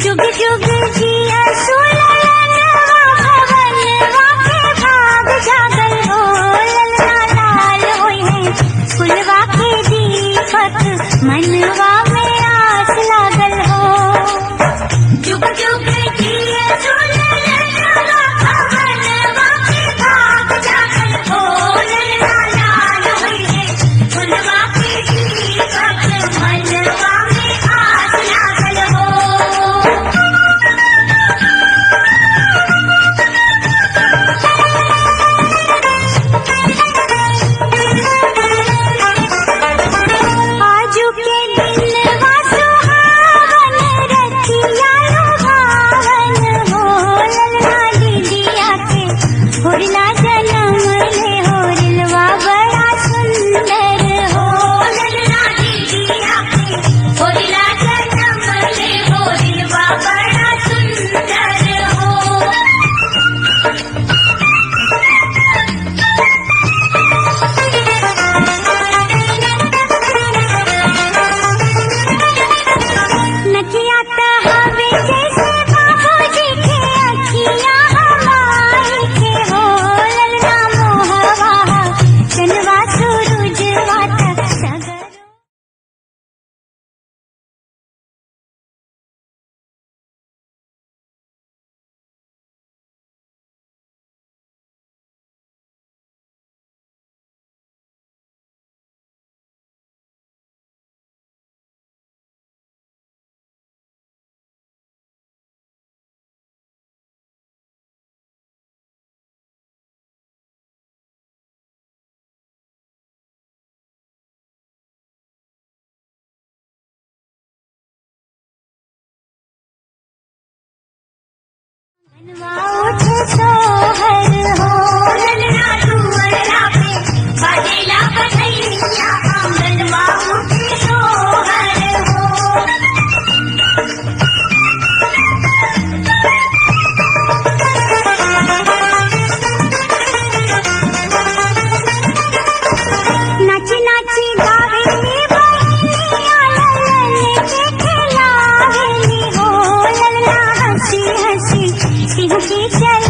जुग जुग जिया सुललनवा भवनवा के भाग जागल हो ललना लाल होई है फुलवा के दीपक मनवा में आस लागल हो जुग जुग जिया सुललनवा भवनवा के भाग जागल हो ललना लाल होई है फुलवा के दीपक मनवा में आस लागल हो आजू के दिलवा सुहावन रतिया लुभावन हो ललना दीदिया के होरिला जन्म ले होरिलवा बड़ा सुंदर हो ललना दीदिया के होरिला जन्म ले होरिलवा बड़ा सुंदर हो नकिया हवे जैसे बाबूजी के अखिया हमारी के हो ललना मोहवा चनवा सूरजवा तक सगर मनवा उठे सोहर हो ललना दुअरा पे बाजेला बधैया मनवा उठे सोहर हो नाची नाची गावेली बहनिया ललन के खिलावेली हो ललना हंसी हंसी सिंह की चल